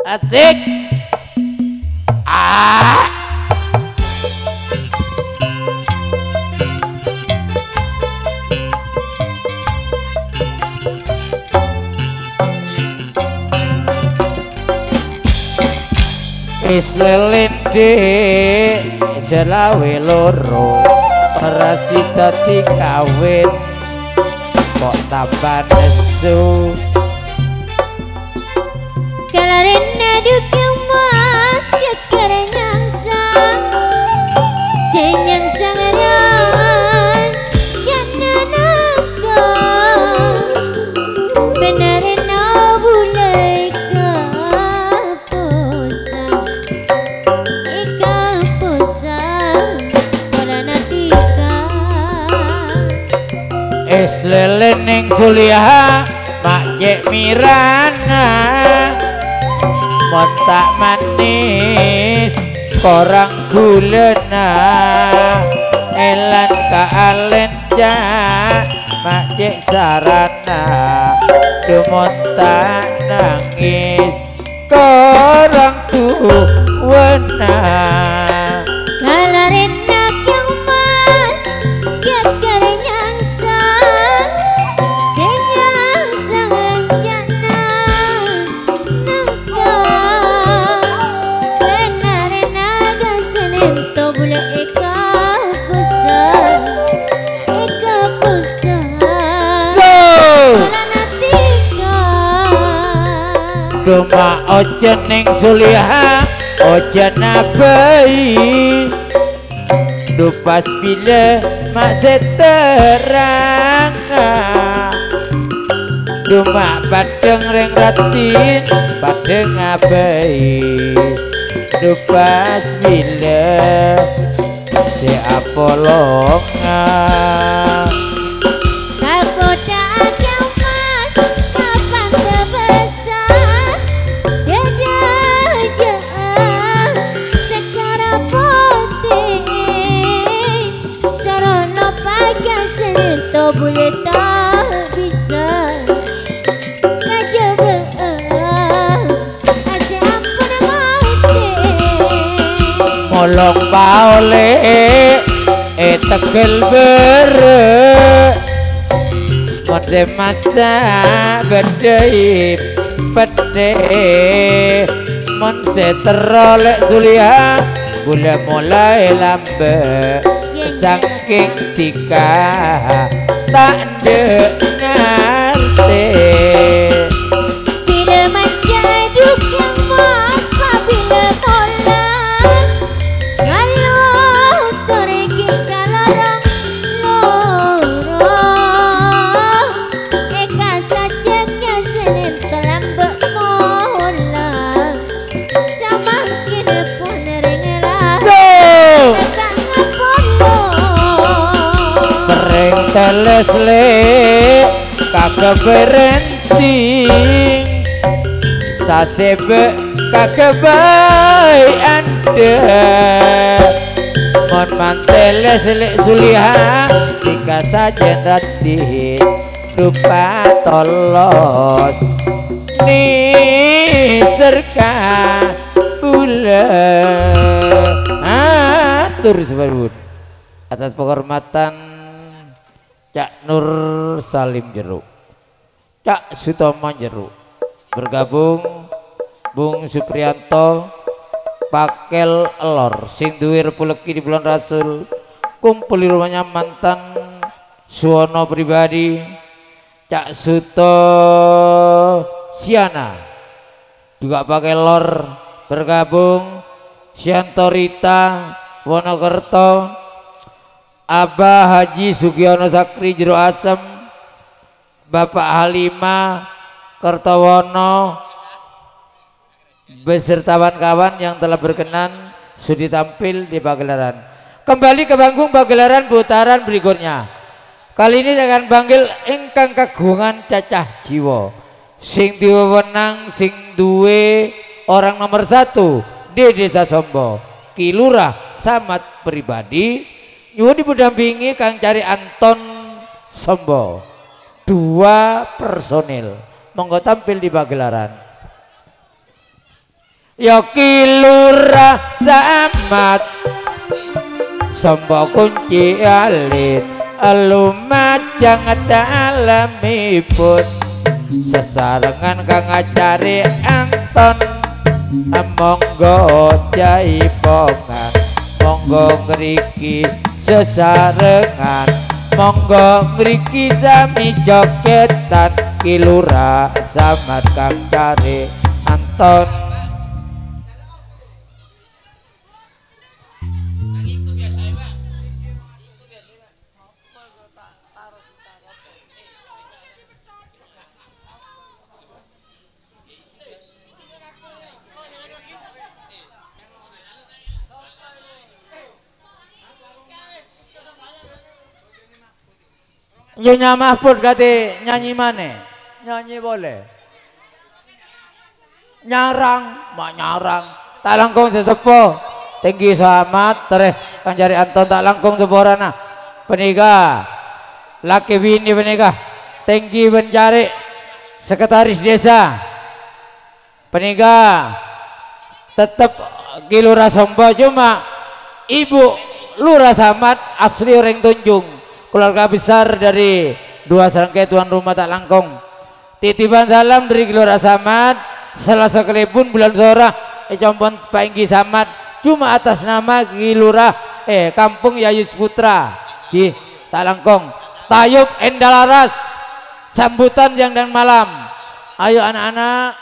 Asik. Ah. Wis lelende selawe loro ora sida dikawin kok tambah nesu kalarena dukung mas kekerenya sang senyang sangaran jananaka benarena bulai kapusan ikapusan ora natika es lelening suliha mak cek mirana montak manis korang gulena elan kaalenja mak cek sarana dumontak nangis korang tuwena kalarena kyang mas kekerenya sang senyang sang rencana nangka benarena gansenen to bule ikapusan natika Doma ojen ning suliha ojen abai dupas bila masih terang Doma padeng ring ratin padeng abai dupas bila si apolonga kagoda kyang mas papan terbesar dada jaan sekara putih sarono pakai senento boleh tak bisa kajabaan aja ampun mati molong paole tegel bere mode masa bedai pede mon seterolek sulia gula mulai lambe saking tika tak ngerti tidak menjadi yang mas apabila tolak kalau toreki kalarang lorong eka saja kesenen telambak molang sama kira pun ringelah kakak ngapolo sering telesle kagak berenting sasebe kagak baik anda mon manteles lek suliha jika saja rati lupa tolos ni serka bula atur sebut atas penghormatan Cak Nur Salim Jeruk Cak Sutomo Jeruk bergabung Bung Supriyanto Pakel Elor sing duwe repuleki di bulan Rasul kumpul di rumahnya mantan Suwono pribadi Cak Suto Siana juga pakai lor bergabung Siantorita Wonokerto Abah Haji Sugiono Sakri Jero Asem Bapak Halimah Kertowono beserta kawan-kawan yang telah berkenan sudi tampil di pagelaran. Kembali ke panggung pagelaran putaran berikutnya. Kali ini saya akan panggil ingkang kagungan cacah jiwa sing diwewenang sing duwe orang nomor 1 di Desa Sombo Ki Lurah Samad pribadi nyuwun didampingi Kang Cari Anton Sombo 2 personil monggo tampil di pagelaran. ya kilura samat sombo kunci alit lumajang dalamipun sesarengan kang ngajari Anton monggo jaipongan monggo ngriki sesarengan monggo ngriki sami jogetan kilura samat kang cari Anton. Nyonya Mahfud kate nyanyi mana? Nyanyi boleh. Nyarang, mak nyarang. Tak langkung sesepuh. Tinggi selamat tereh kang jari Anton tak langkung seborana. Penika laki bini penika. Tinggi pencari sekretaris desa. Penika tetap kilura sombo cuma ibu lurah samat asli orang Tunjung. Keluarga besar dari dua serangkai tuan rumah tak langkung. Titipan salam dari Gelora Samad Selasa Kelipun bulan Zora Compon Painggi Samad cuma atas nama Gelora Kampung Yayus Putra di tak langkung. Tayub Endalaras sambutan siang dan malam. Ayo anak-anak